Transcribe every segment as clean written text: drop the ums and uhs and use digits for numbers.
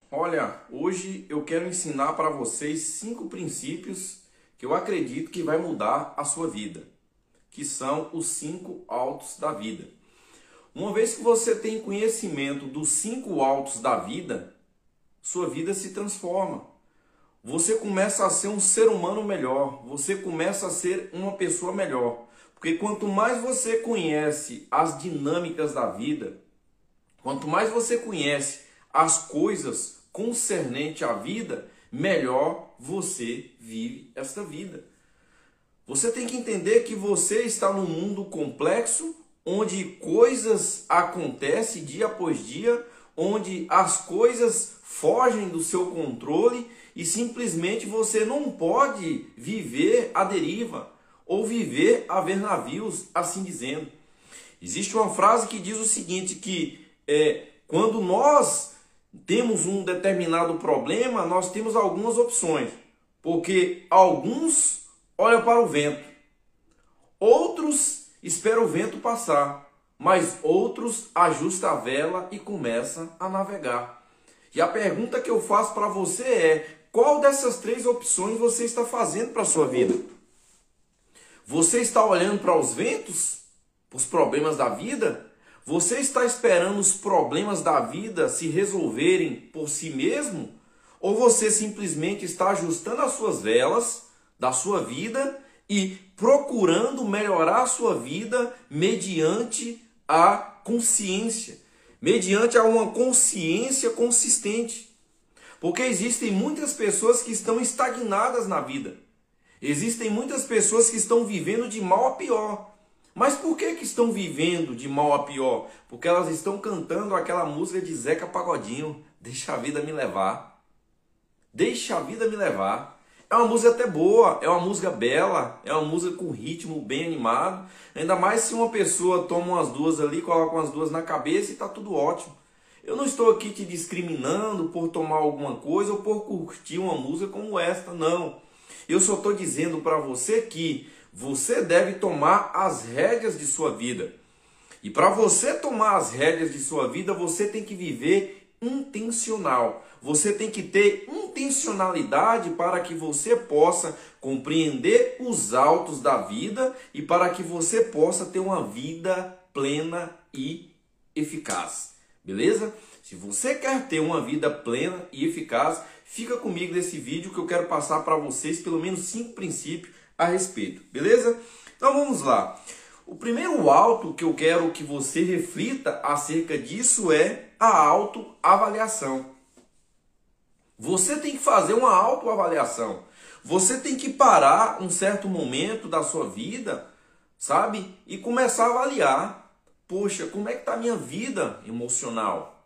Olha, hoje eu quero ensinar para vocês 5 princípios que eu acredito que vai mudar a sua vida, que são os 5 autos da vida. Uma vez que você tem conhecimento dos 5 autos da vida, sua vida se transforma. Você começa a ser um ser humano melhor, você começa a ser uma pessoa melhor. Porque quanto mais você conhece as dinâmicas da vida, quanto mais você conhece as coisas concernente à vida, melhor você vive esta vida. Você tem que entender que você está num mundo complexo, onde coisas acontecem dia após dia, onde as coisas fogem do seu controle e simplesmente você não pode viver à deriva ou viver a ver navios, assim dizendo. Existe uma frase que diz o seguinte, que quando nós temos um determinado problema, nós temos algumas opções, porque alguns olham para o vento, outros esperam o vento passar, mas outros ajustam a vela e começam a navegar. E a pergunta que eu faço para você é: qual dessas 3 opções você está fazendo para a sua vida? Você está olhando para os ventos, para os problemas da vida? Você está esperando os problemas da vida se resolverem por si mesmo? Ou você simplesmente está ajustando as suas velas da sua vida e procurando melhorar a sua vida mediante a consciência, mediante a uma consciência consistente? Porque existem muitas pessoas que estão estagnadas na vida. Existem muitas pessoas que estão vivendo de mal a pior. Mas por que estão vivendo de mal a pior? Porque elas estão cantando aquela música de Zeca Pagodinho, Deixa a Vida Me Levar. Deixa a Vida Me Levar. É uma música até boa, é uma música bela, é uma música com ritmo bem animado. Ainda mais se uma pessoa toma umas duas ali, coloca umas duas na cabeça e está tudo ótimo. Eu não estou aqui te discriminando por tomar alguma coisa ou por curtir uma música como esta, não. Eu só estou dizendo para você que você deve tomar as rédeas de sua vida. E para você tomar as rédeas de sua vida, você tem que viver intencional. Você tem que ter intencionalidade para que você possa compreender os autos da vida e para que você possa ter uma vida plena e eficaz. Beleza? Se você quer ter uma vida plena e eficaz, fica comigo nesse vídeo que eu quero passar para vocês pelo menos 5 princípios a respeito, beleza? Então vamos lá. O primeiro auto que eu quero que você reflita acerca disso é a autoavaliação. Você tem que fazer uma autoavaliação. Você tem que parar um certo momento da sua vida, sabe? E começar a avaliar. Poxa, como é que está a minha vida emocional?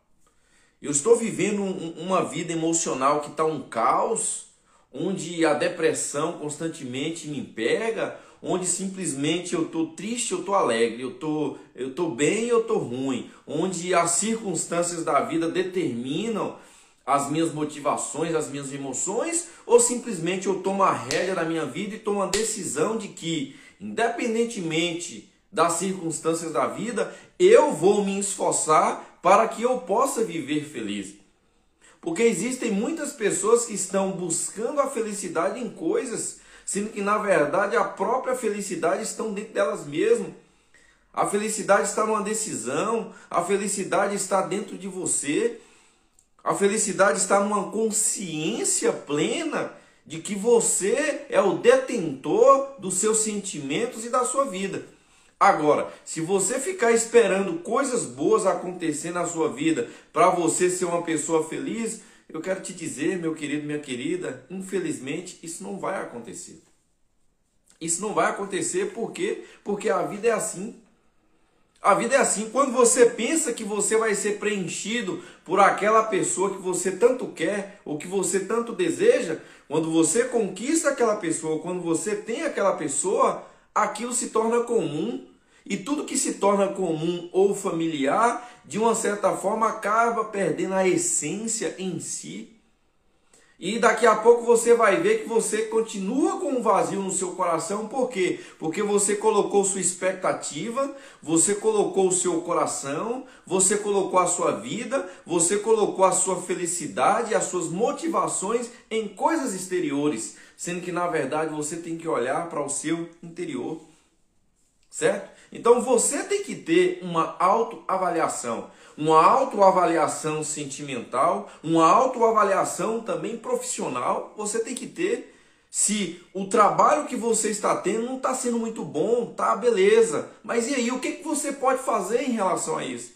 Eu estou vivendo uma vida emocional que está um caos, onde a depressão constantemente me pega, onde simplesmente eu estou triste, eu estou alegre, eu estou bem, eu estou ruim, onde as circunstâncias da vida determinam as minhas motivações, as minhas emoções, ou simplesmente eu tomo a rédea da minha vida e tomo a decisão de que, independentemente das circunstâncias da vida, eu vou me esforçar para que eu possa viver feliz. Porque existem muitas pessoas que estão buscando a felicidade em coisas, sendo que na verdade a própria felicidade está dentro delas mesmas. A felicidade está numa decisão, a felicidade está dentro de você, a felicidade está numa consciência plena de que você é o detentor dos seus sentimentos e da sua vida. Agora, se você ficar esperando coisas boas acontecer na sua vida para você ser uma pessoa feliz, eu quero te dizer, meu querido, minha querida, infelizmente isso não vai acontecer. Isso não vai acontecer por quê? Porque a vida é assim. A vida é assim. Quando você pensa que você vai ser preenchido por aquela pessoa que você tanto quer ou que você tanto deseja, quando você conquista aquela pessoa, quando você tem aquela pessoa, aquilo se torna comum. E tudo que se torna comum ou familiar, de uma certa forma, acaba perdendo a essência em si. E daqui a pouco você vai ver que você continua com um vazio no seu coração. Por quê? Porque você colocou sua expectativa, você colocou o seu coração, você colocou a sua vida, você colocou a sua felicidade, as suas motivações em coisas exteriores. Sendo que na verdade você tem que olhar para o seu interior. Certo? Então você tem que ter uma autoavaliação. Uma autoavaliação sentimental, uma autoavaliação também profissional, você tem que ter. Se o trabalho que você está tendo não está sendo muito bom, tá, beleza. Mas e aí, o que você pode fazer em relação a isso?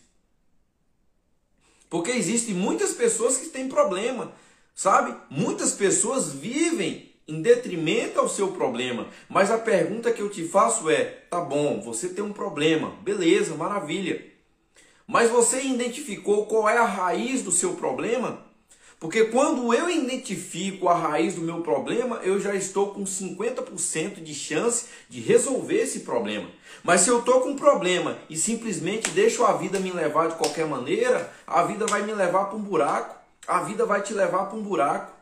Porque existem muitas pessoas que têm problema, sabe? Muitas pessoas vivem em detrimento ao seu problema. Mas a pergunta que eu te faço é, tá bom, você tem um problema, beleza, maravilha. Mas você identificou qual é a raiz do seu problema? Porque quando eu identifico a raiz do meu problema, eu já estou com 50% de chance de resolver esse problema. Mas se eu estou com um problema e simplesmente deixo a vida me levar de qualquer maneira, a vida vai me levar para um buraco. A vida vai te levar para um buraco.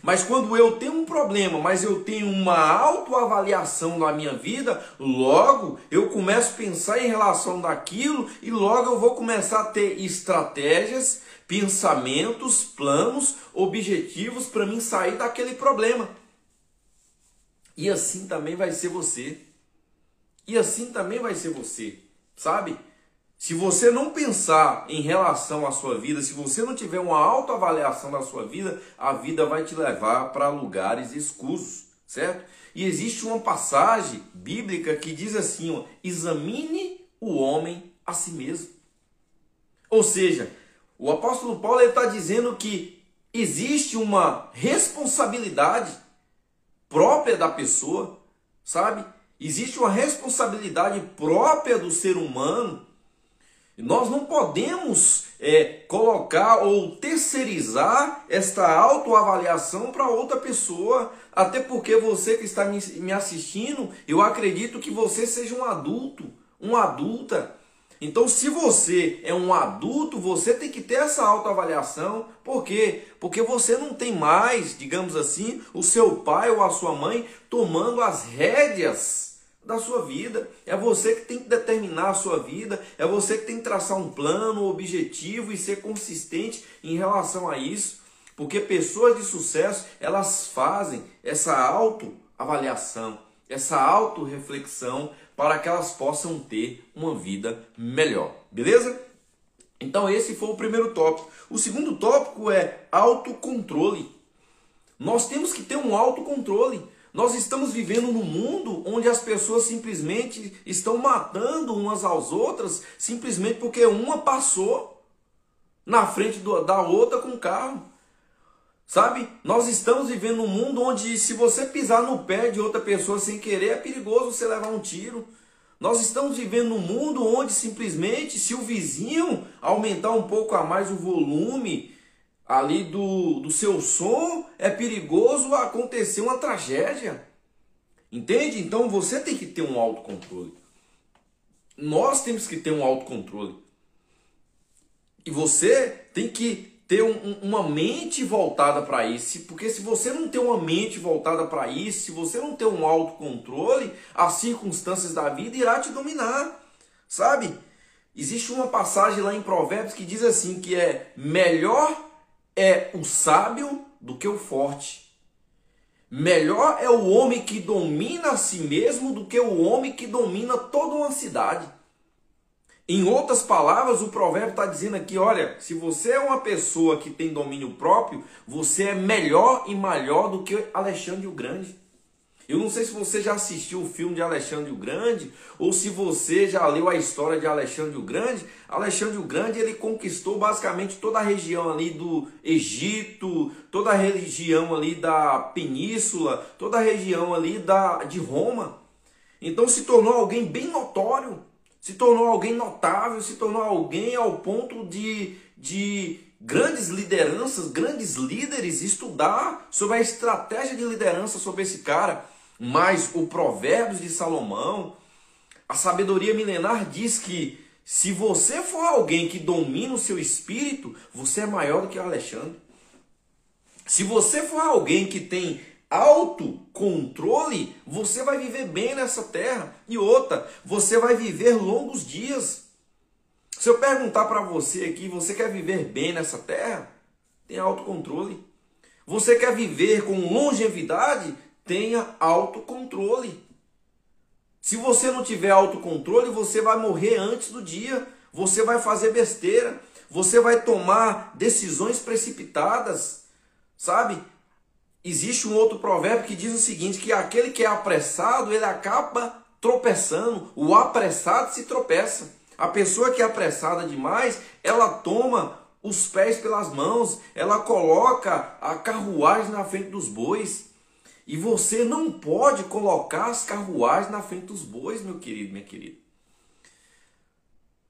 Mas quando eu tenho um problema, mas eu tenho uma autoavaliação na minha vida, logo eu começo a pensar em relação daquilo e logo eu vou começar a ter estratégias, pensamentos, planos, objetivos para mim sair daquele problema. E assim também vai ser você. E assim também vai ser você, sabe? Se você não pensar em relação à sua vida, se você não tiver uma autoavaliação da sua vida, a vida vai te levar para lugares escusos, certo? E existe uma passagem bíblica que diz assim, ó, examine o homem a si mesmo. Ou seja, o apóstolo Paulo está dizendo que existe uma responsabilidade própria da pessoa, sabe? Existe uma responsabilidade própria do ser humano. Nós não podemos colocar ou terceirizar esta autoavaliação para outra pessoa. Até porque você que está me assistindo, eu acredito que você seja um adulto, uma adulta. Então, se você é um adulto, você tem que ter essa autoavaliação. Por quê? Porque você não tem mais, digamos assim, o seu pai ou a sua mãe tomando as rédeas da sua vida. É você que tem que determinar a sua vida, é você que tem que traçar um plano, um objetivo e ser consistente em relação a isso, porque pessoas de sucesso, elas fazem essa autoavaliação, essa autorreflexão para que elas possam ter uma vida melhor, beleza? Então esse foi o primeiro tópico. O segundo tópico é autocontrole. Nós temos que ter um autocontrole. Nós estamos vivendo num mundo onde as pessoas simplesmente estão matando umas às outras, simplesmente porque uma passou na frente da outra com o carro. Sabe? Nós estamos vivendo num mundo onde se você pisar no pé de outra pessoa sem querer, é perigoso você levar um tiro. Nós estamos vivendo num mundo onde simplesmente se o vizinho aumentar um pouco a mais o volume ali do seu som, é perigoso acontecer uma tragédia. Entende? Então você tem que ter um autocontrole. Nós temos que ter um autocontrole. E você tem que ter uma mente voltada para isso. Porque se você não ter uma mente voltada para isso, se você não ter um autocontrole, as circunstâncias da vida irá te dominar. Sabe? Existe uma passagem lá em Provérbios que diz assim, que é melhor é o sábio do que o forte. Melhor é o homem que domina a si mesmo do que o homem que domina toda uma cidade. Em outras palavras, o provérbio está dizendo aqui, olha, se você é uma pessoa que tem domínio próprio, você é melhor e maior do que Alexandre o Grande. Eu não sei se você já assistiu o filme de Alexandre o Grande, ou se você já leu a história de Alexandre o Grande. Alexandre o Grande, ele conquistou basicamente toda a região ali do Egito, toda a região ali da Península, toda a região ali de Roma. Então se tornou alguém bem notório, se tornou alguém notável, se tornou alguém ao ponto de grandes lideranças, grandes líderes estudar sobre a estratégia de liderança sobre esse cara. Mas o Provérbios de Salomão, a sabedoria milenar diz que se você for alguém que domina o seu espírito, você é maior do que Alexandre. Se você for alguém que tem autocontrole, você vai viver bem nessa terra. E outra, você vai viver longos dias. Se eu perguntar para você aqui, você quer viver bem nessa terra? Tenha autocontrole. Você quer viver com longevidade? Tenha autocontrole. Se você não tiver autocontrole, você vai morrer antes do dia. Você vai fazer besteira. Você vai tomar decisões precipitadas. Sabe? Existe um outro provérbio que diz o seguinte, que aquele que é apressado, ele acaba tropeçando. O apressado se tropeça. A pessoa que é apressada demais, ela toma os pés pelas mãos, ela coloca a carruagem na frente dos bois. E você não pode colocar as carruagens na frente dos bois, meu querido, minha querida.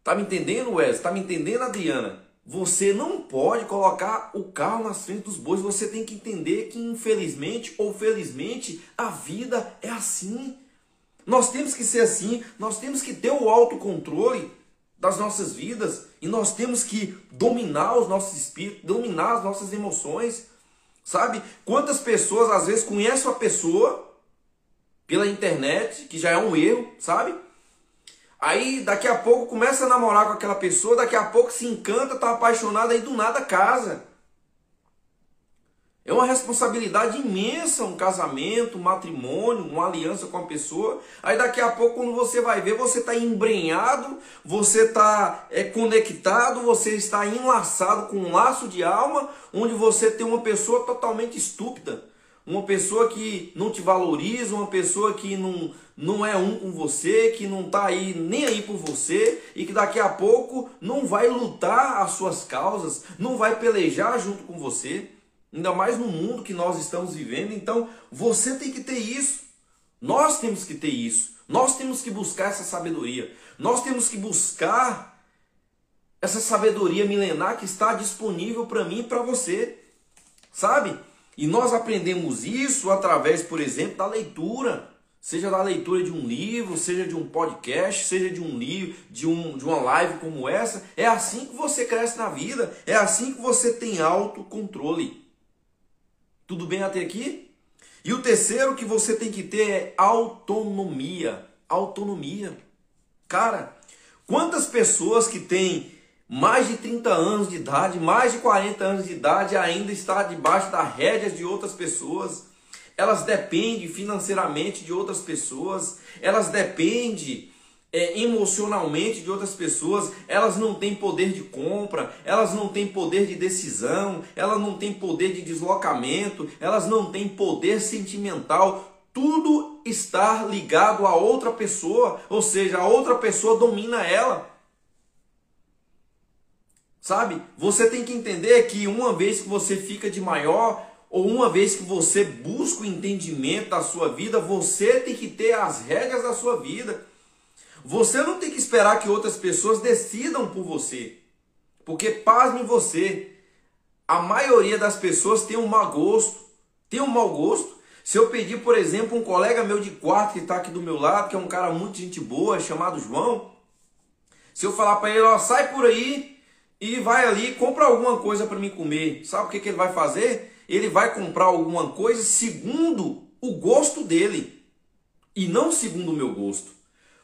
Tá me entendendo, Wesley? Tá me entendendo, Adriana? Você não pode colocar o carro na frente dos bois. Você tem que entender que, infelizmente ou felizmente, a vida é assim. Nós temos que ser assim. Nós temos que ter o autocontrole das nossas vidas. E nós temos que dominar os nossos espíritos, dominar as nossas emoções. Sabe? Quantas pessoas, às vezes, conhecem uma pessoa pela internet, que já é um erro, sabe? Aí daqui a pouco começa a namorar com aquela pessoa, daqui a pouco se encanta, tá apaixonado, aí do nada casa. É uma responsabilidade imensa um casamento, um matrimônio, uma aliança com a pessoa. Aí daqui a pouco, quando você vai ver, você está embrenhado, você está conectado, você está enlaçado com um laço de alma, onde você tem uma pessoa totalmente estúpida. Uma pessoa que não te valoriza, uma pessoa que não é um com você, que não está aí nem aí por você e que daqui a pouco não vai lutar as suas causas, não vai pelejar junto com você, ainda mais no mundo que nós estamos vivendo. Então você tem que ter isso, nós temos que ter isso, nós temos que buscar essa sabedoria, nós temos que buscar essa sabedoria milenar que está disponível para mim e para você, sabe? E nós aprendemos isso através, por exemplo, da leitura. Seja da leitura de um livro, seja de um podcast, seja de um livro, de uma live como essa. É assim que você cresce na vida. É assim que você tem autocontrole. Tudo bem até aqui? E o terceiro que você tem que ter é autonomia. Autonomia. Cara, quantas pessoas que têm mais de 30 anos de idade, mais de 40 anos de idade, ainda está debaixo das rédeas de outras pessoas. Elas dependem financeiramente de outras pessoas. Elas dependem emocionalmente de outras pessoas. Elas não têm poder de compra. Elas não têm poder de decisão. Elas não têm poder de deslocamento. Elas não têm poder sentimental. Tudo está ligado a outra pessoa. Ou seja, a outra pessoa domina ela. Sabe? Você tem que entender que uma vez que você fica de maior, ou uma vez que você busca o entendimento da sua vida, você tem que ter as regras da sua vida. Você não tem que esperar que outras pessoas decidam por você. Porque, pasme você, a maioria das pessoas tem um mau gosto. Tem um mau gosto. Se eu pedir, por exemplo, um colega meu de quarto que está aqui do meu lado, que é um cara muito gente boa, chamado João, se eu falar para ele, ó, sai por aí e vai ali, compra alguma coisa para mim comer. Sabe o que ele vai fazer? Ele vai comprar alguma coisa segundo o gosto dele e não segundo o meu gosto.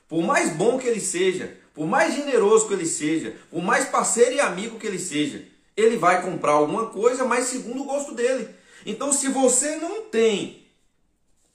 Por mais bom que ele seja, por mais generoso que ele seja, por mais parceiro e amigo que ele seja, ele vai comprar alguma coisa, mas segundo o gosto dele. Então, se você não tem,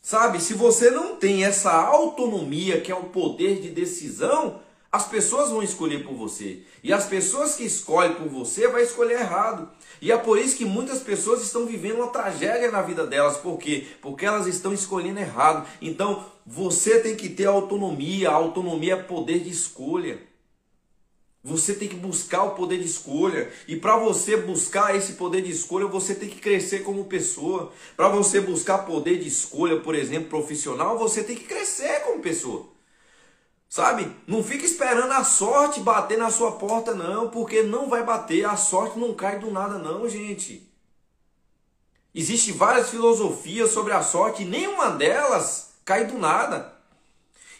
sabe, se você não tem essa autonomia, que é o poder de decisão, as pessoas vão escolher por você. E as pessoas que escolhem por você vão escolher errado. E é por isso que muitas pessoas estão vivendo uma tragédia na vida delas. Por quê? Porque elas estão escolhendo errado. Então, você tem que ter autonomia. A autonomia é poder de escolha. Você tem que buscar o poder de escolha. E para você buscar esse poder de escolha, você tem que crescer como pessoa. Para você buscar poder de escolha, por exemplo, profissional, você tem que crescer como pessoa. Sabe? Não fica esperando a sorte bater na sua porta, não, porque não vai bater. A sorte não cai do nada, não, gente. Existem várias filosofias sobre a sorte e nenhuma delas cai do nada.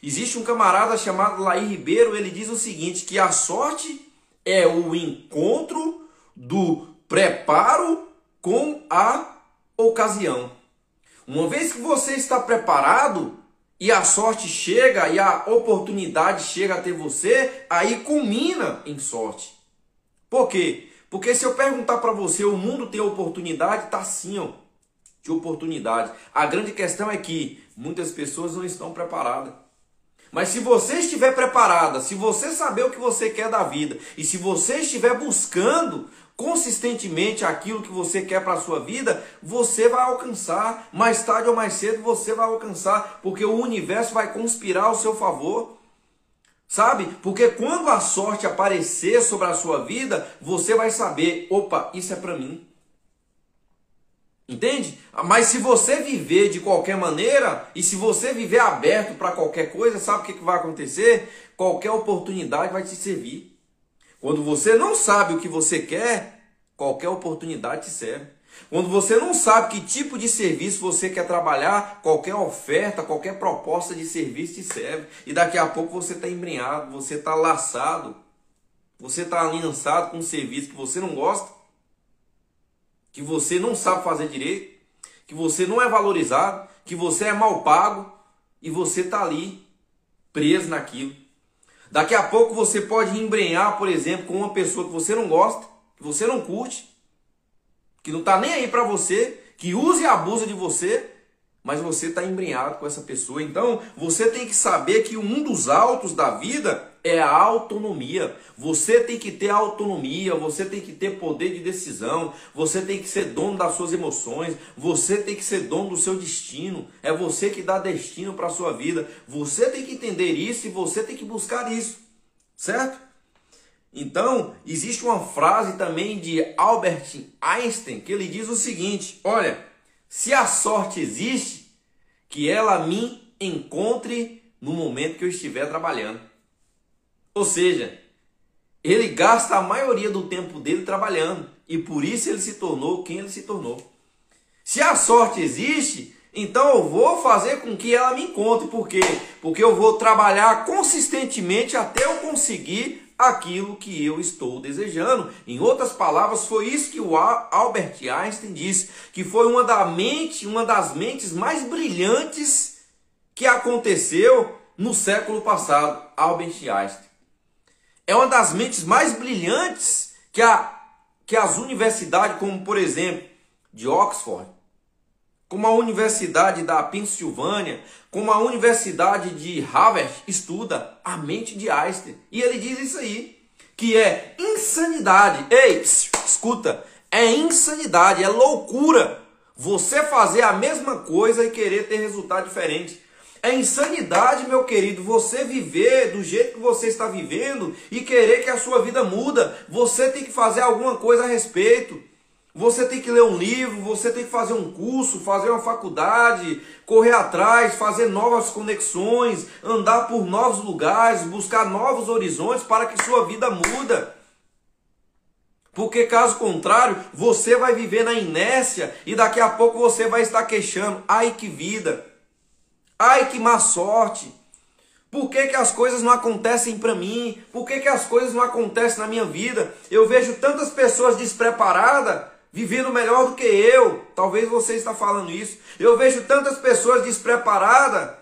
Existe um camarada chamado Laí Ribeiro, ele diz o seguinte, que a sorte é o encontro do preparo com a ocasião. Uma vez que você está preparado e a sorte chega e a oportunidade chega até você, aí culmina em sorte. Por quê? Porque se eu perguntar para você, o mundo tem oportunidade? Tá sim, ó, de oportunidade. A grande questão é que muitas pessoas não estão preparadas. Mas se você estiver preparada, se você saber o que você quer da vida e se você estiver buscando consistentemente aquilo que você quer para a sua vida, você vai alcançar. Mais tarde ou mais cedo você vai alcançar, porque o universo vai conspirar ao seu favor. Sabe? Porque quando a sorte aparecer sobre a sua vida, você vai saber, opa, isso é para mim. Entende? Mas se você viver de qualquer maneira, e se você viver aberto para qualquer coisa, sabe o que vai acontecer? Qualquer oportunidade vai te servir. Quando você não sabe o que você quer, qualquer oportunidade te serve. Quando você não sabe que tipo de serviço você quer trabalhar, qualquer oferta, qualquer proposta de serviço te serve. E daqui a pouco você está embrenhado, você está laçado, você está aliançado com um serviço que você não gosta, que você não sabe fazer direito, que você não é valorizado, que você é mal pago e você está ali preso naquilo. Daqui a pouco você pode embrenhar, por exemplo, com uma pessoa que você não gosta, que você não curte, que não está nem aí para você, que usa e abusa de você, mas você está embrenhado com essa pessoa. Então, você tem que saber que um dos altos da vida é a autonomia. Você tem que ter autonomia, você tem que ter poder de decisão, você tem que ser dono das suas emoções, você tem que ser dono do seu destino. É você que dá destino para a sua vida. Você tem que entender isso e você tem que buscar isso, certo? Então, existe uma frase também de Albert Einstein que ele diz o seguinte: olha, se a sorte existe, que ela me encontre no momento que eu estiver trabalhando. Ou seja, ele gasta a maioria do tempo dele trabalhando e por isso ele se tornou quem ele se tornou. Se a sorte existe, então eu vou fazer com que ela me encontre. Por quê? Porque eu vou trabalhar consistentemente até eu conseguir aquilo que eu estou desejando. Em outras palavras, foi isso que o Albert Einstein disse, que foi uma das mentes mais brilhantes que aconteceu no século passado. Albert Einstein é uma das mentes mais brilhantes que as universidades, como por exemplo de Oxford, como a Universidade da Pensilvânia, como a Universidade de Harvard, estuda a mente de Einstein. E ele diz isso aí, que é insanidade. Ei, escuta, é insanidade, é loucura você fazer a mesma coisa e querer ter resultado diferente. É insanidade, meu querido, você viver do jeito que você está vivendo e querer que a sua vida muda. Você tem que fazer alguma coisa a respeito. Você tem que ler um livro, você tem que fazer um curso, fazer uma faculdade, correr atrás, fazer novas conexões, andar por novos lugares, buscar novos horizontes para que sua vida muda. Porque caso contrário, você vai viver na inércia e daqui a pouco você vai estar queixando. Ai, que vida! Ai, que má sorte! Por que as coisas não acontecem para mim? Por que as coisas não acontecem na minha vida? Eu vejo tantas pessoas despreparadas vivendo melhor do que eu. Talvez você está falando isso. Eu vejo tantas pessoas despreparadas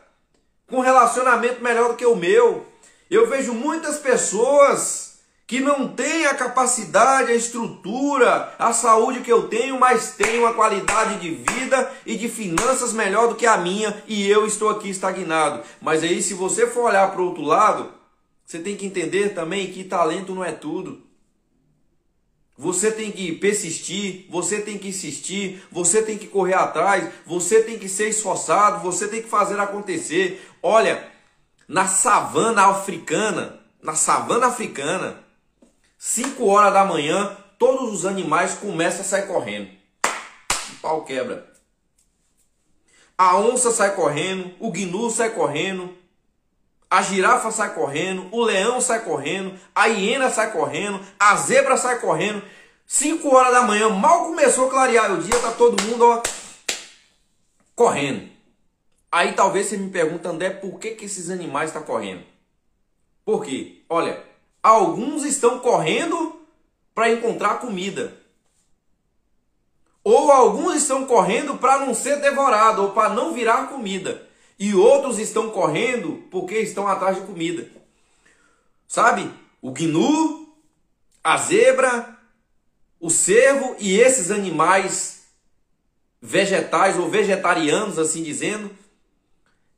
com relacionamento melhor do que o meu. Eu vejo muitas pessoas que não têm a capacidade, a estrutura, a saúde que eu tenho, mas têm uma qualidade de vida e de finanças melhor do que a minha e eu estou aqui estagnado. Mas aí, se você for olhar para o outro lado, você tem que entender também que talento não é tudo. Você tem que persistir, você tem que insistir, você tem que correr atrás, você tem que ser esforçado, você tem que fazer acontecer. Olha, na savana africana, 5 horas da manhã, todos os animais começam a sair correndo. O pau quebra. A onça sai correndo, o gnu sai correndo, a girafa sai correndo, o leão sai correndo, a hiena sai correndo, a zebra sai correndo. 5 horas da manhã, mal começou a clarear o dia, tá todo mundo correndo. Aí talvez você me pergunte, André, por que esses animais estão correndo? Por quê? Olha, alguns estão correndo para encontrar comida. Ou alguns estão correndo para não ser devorado ou para não virar comida. E outros estão correndo porque estão atrás de comida. Sabe? O gnu, a zebra, o cervo e esses animais vegetais ou vegetarianos, assim dizendo,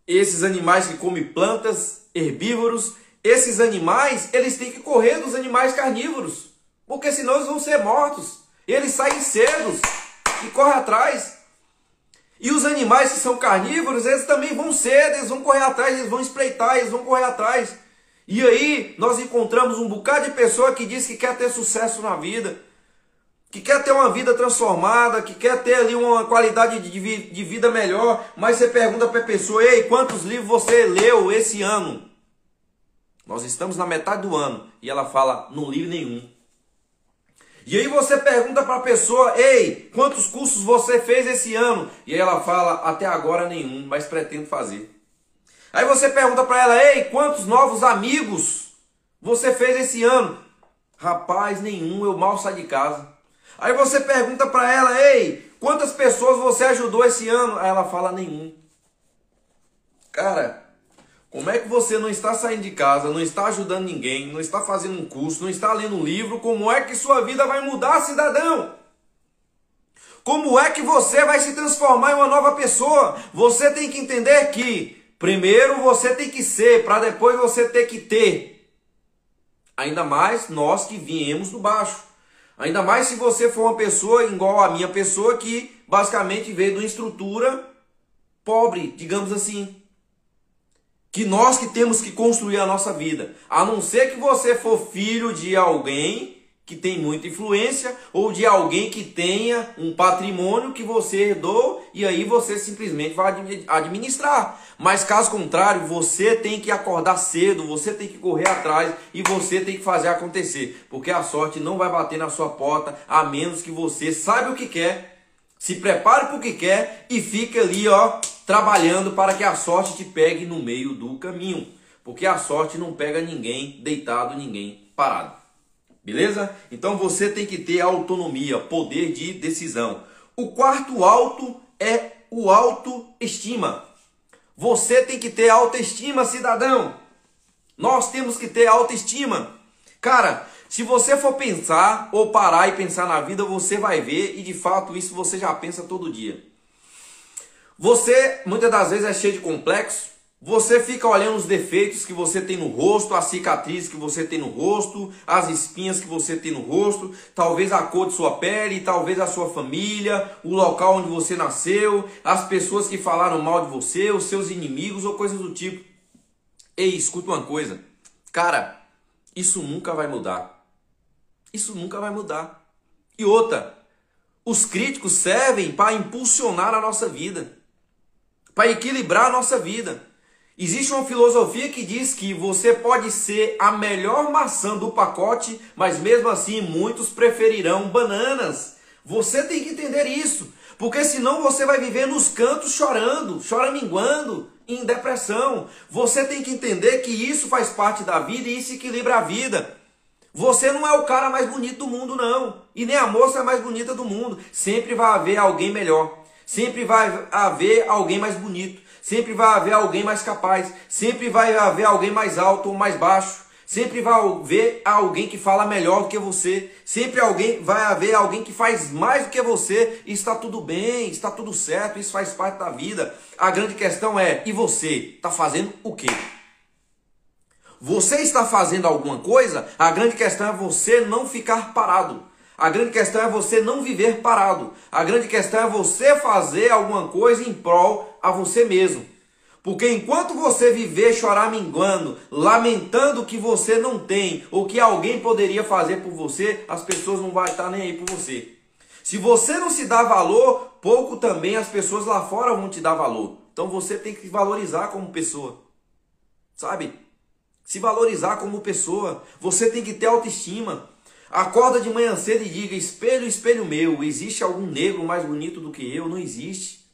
esses animais que comem plantas, herbívoros, esses animais, eles têm que correr dos animais carnívoros, porque senão eles vão ser mortos. Eles saem cedos e correm atrás. E os animais que são carnívoros, eles também vão cedo, eles vão correr atrás, eles vão espreitar, eles vão correr atrás. E aí nós encontramos um bocado de pessoa que diz que quer ter sucesso na vida, que quer ter uma vida transformada, que quer ter ali uma qualidade de vida melhor, mas você pergunta para a pessoa: ei, quantos livros você leu esse ano? Nós estamos na metade do ano e ela fala: não li nenhum. E aí você pergunta para a pessoa: ei, quantos cursos você fez esse ano? E aí ela fala: até agora nenhum, mas pretendo fazer. Aí você pergunta para ela: ei, quantos novos amigos você fez esse ano? Rapaz, nenhum, eu mal saio de casa. Aí você pergunta para ela: ei, quantas pessoas você ajudou esse ano? Aí ela fala: nenhum. Cara, como é que você não está saindo de casa, não está ajudando ninguém, não está fazendo um curso, não está lendo um livro? Como é que sua vida vai mudar, cidadão? Como é que você vai se transformar em uma nova pessoa? Você tem que entender que primeiro você tem que ser, para depois você ter que ter. Ainda mais nós que viemos do baixo. Ainda mais se você for uma pessoa igual a minha pessoa, que basicamente veio de uma estrutura pobre, digamos assim. Que nós que temos que construir a nossa vida. A não ser que você for filho de alguém que tem muita influência, ou de alguém que tenha um patrimônio que você herdou, e aí você simplesmente vai administrar. Mas caso contrário, você tem que acordar cedo, você tem que correr atrás e você tem que fazer acontecer. Porque a sorte não vai bater na sua porta, a menos que você saiba o que quer, se prepare para o que quer e fique ali, ó, trabalhando para que a sorte te pegue no meio do caminho. Porque a sorte não pega ninguém deitado, ninguém parado. Beleza? Então você tem que ter autonomia, poder de decisão. O quarto alto é o autoestima. Você tem que ter autoestima, cidadão. Nós temos que ter autoestima. Cara, se você for pensar ou parar e pensar na vida, você vai ver, e de fato isso você já pensa todo dia. Você muitas das vezes é cheio de complexo. Você fica olhando os defeitos que você tem no rosto, as cicatrizes que você tem no rosto, as espinhas que você tem no rosto, talvez a cor de sua pele, talvez a sua família, o local onde você nasceu, as pessoas que falaram mal de você, os seus inimigos ou coisas do tipo. Ei, escuta uma coisa. Cara, isso nunca vai mudar. Isso nunca vai mudar. E outra, os críticos servem para impulsionar a nossa vida, para equilibrar a nossa vida. Existe uma filosofia que diz que você pode ser a melhor maçã do pacote, mas mesmo assim muitos preferirão bananas. Você tem que entender isso, porque senão você vai viver nos cantos chorando, choraminguando, em depressão. Você tem que entender que isso faz parte da vida e isso equilibra a vida. Você não é o cara mais bonito do mundo, não. E nem a moça mais bonita do mundo. Sempre vai haver alguém melhor. Sempre vai haver alguém mais bonito. Sempre vai haver alguém mais capaz. Sempre vai haver alguém mais alto ou mais baixo. Sempre vai haver alguém que fala melhor do que você. Sempre vai haver alguém que faz mais do que você. E está tudo bem, está tudo certo. Isso faz parte da vida. A grande questão é, e você? Está fazendo o quê? Você está fazendo alguma coisa? A grande questão é você não ficar parado. A grande questão é você não viver parado. A grande questão é você fazer alguma coisa em prol a você mesmo. Porque enquanto você viver choraminguando, lamentando o que você não tem, ou que alguém poderia fazer por você, as pessoas não vão estar nem aí por você. Se você não se dá valor, pouco também as pessoas lá fora vão te dar valor. Então você tem que se valorizar como pessoa. Sabe? Se valorizar como pessoa. Você tem que ter autoestima. Acorda de manhã cedo e diga: espelho, espelho meu, existe algum negro mais bonito do que eu? Não existe.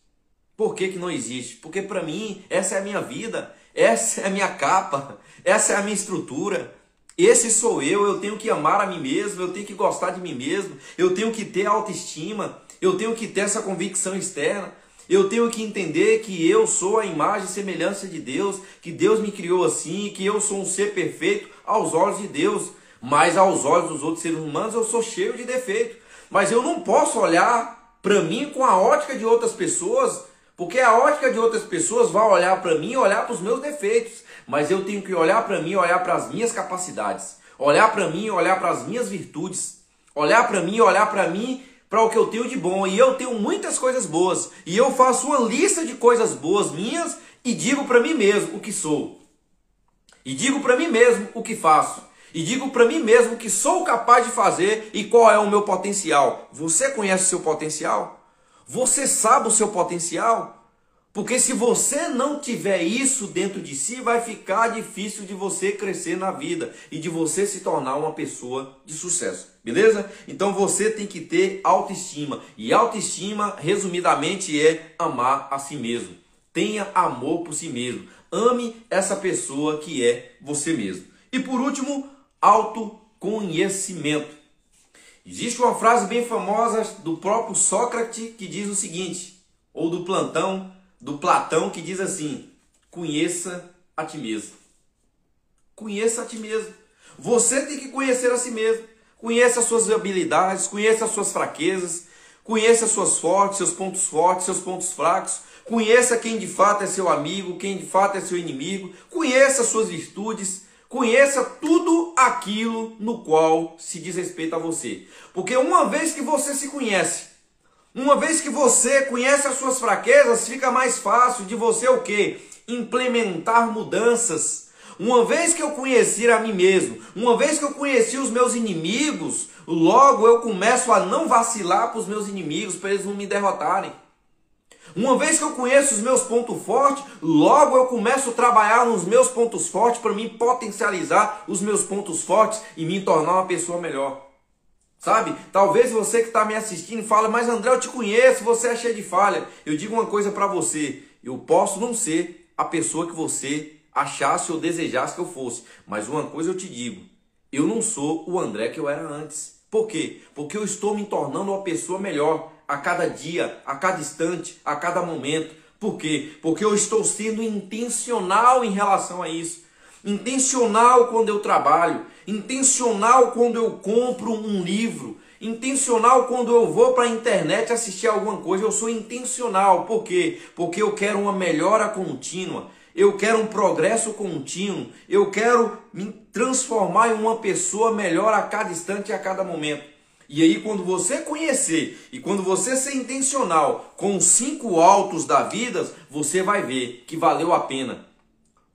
Por que não existe? Porque para mim, essa é a minha vida, essa é a minha capa, essa é a minha estrutura, esse sou eu tenho que amar a mim mesmo, eu tenho que gostar de mim mesmo, eu tenho que ter autoestima, eu tenho que ter essa convicção externa, eu tenho que entender que eu sou a imagem e semelhança de Deus, que Deus me criou assim, que eu sou um ser perfeito aos olhos de Deus, mas aos olhos dos outros seres humanos eu sou cheio de defeito. Mas eu não posso olhar para mim com a ótica de outras pessoas, porque a ótica de outras pessoas vai olhar para mim e olhar para os meus defeitos. Mas eu tenho que olhar para mim e olhar para as minhas capacidades, olhar para mim e olhar para as minhas virtudes, olhar para mim e olhar para mim, para o que eu tenho de bom. E eu tenho muitas coisas boas, e eu faço uma lista de coisas boas minhas e digo para mim mesmo o que sou, e digo para mim mesmo o que faço, e digo para mim mesmo o que sou capaz de fazer e qual é o meu potencial. Você conhece o seu potencial? Você sabe o seu potencial? Porque se você não tiver isso dentro de si, vai ficar difícil de você crescer na vida e de você se tornar uma pessoa de sucesso, beleza? Então você tem que ter autoestima. E autoestima, resumidamente, é amar a si mesmo. Tenha amor por si mesmo. Ame essa pessoa que é você mesmo. E por último, autoconhecimento. Existe uma frase bem famosa do próprio Sócrates que diz o seguinte, ou do Platão, que diz assim: conheça a ti mesmo. Conheça a ti mesmo. Você tem que conhecer a si mesmo. Conheça as suas habilidades, conheça as suas fraquezas, conheça as suas fortes, seus pontos fracos. Conheça quem de fato é seu amigo, quem de fato é seu inimigo. Conheça as suas virtudes. Conheça tudo aquilo no qual se diz respeito a você. Porque uma vez que você se conhece, uma vez que você conhece as suas fraquezas, fica mais fácil de você o quê? Implementar mudanças. Uma vez que eu conheci a mim mesmo, uma vez que eu conheci os meus inimigos, logo eu começo a não vacilar para os meus inimigos, para eles não me derrotarem. Uma vez que eu conheço os meus pontos fortes, logo eu começo a trabalhar nos meus pontos fortes para mim potencializar os meus pontos fortes e me tornar uma pessoa melhor. Sabe? Talvez você que está me assistindo fala, mas André, eu te conheço, você é cheio de falha. Eu digo uma coisa para você, eu posso não ser a pessoa que você achasse ou desejasse que eu fosse, mas uma coisa eu te digo, eu não sou o André que eu era antes. Por quê? Porque eu estou me tornando uma pessoa melhor a cada dia, a cada instante, a cada momento. Por quê? Porque eu estou sendo intencional em relação a isso. Intencional quando eu trabalho, intencional quando eu compro um livro, intencional quando eu vou para a internet assistir alguma coisa. Eu sou intencional. Por quê? Porque eu quero uma melhora contínua. Eu quero um progresso contínuo. Eu quero me transformar em uma pessoa melhor a cada instante e a cada momento. E aí quando você conhecer e quando você ser intencional com os 5 altos da vida, você vai ver que valeu a pena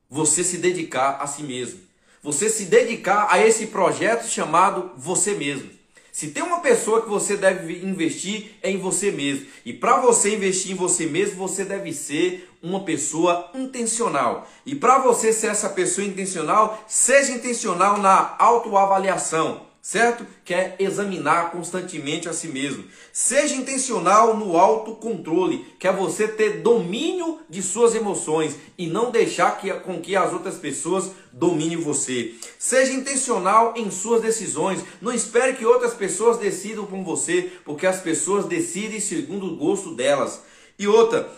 você se dedicar a si mesmo. Você se dedicar a esse projeto chamado você mesmo. Se tem uma pessoa que você deve investir, é em você mesmo. E para você investir em você mesmo, você deve ser uma pessoa intencional. E para você ser essa pessoa intencional, seja intencional na autoavaliação. Certo? Que é examinar constantemente a si mesmo. Seja intencional no autocontrole, que é você ter domínio de suas emoções e não deixar com que as outras pessoas dominem você. Seja intencional em suas decisões. Não espere que outras pessoas decidam por você, porque as pessoas decidem segundo o gosto delas. E outra,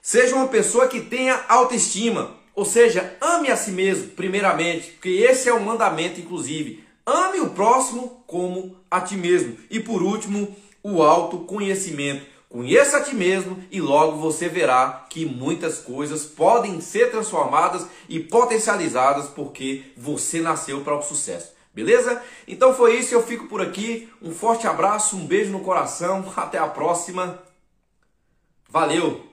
seja uma pessoa que tenha autoestima, ou seja, ame a si mesmo primeiramente, porque esse é o mandamento, inclusive. Ame o próximo como a ti mesmo. E por último, o autoconhecimento. Conheça a ti mesmo e logo você verá que muitas coisas podem ser transformadas e potencializadas porque você nasceu para o sucesso. Beleza? Então foi isso, eu fico por aqui. Um forte abraço, um beijo no coração. Até a próxima. Valeu!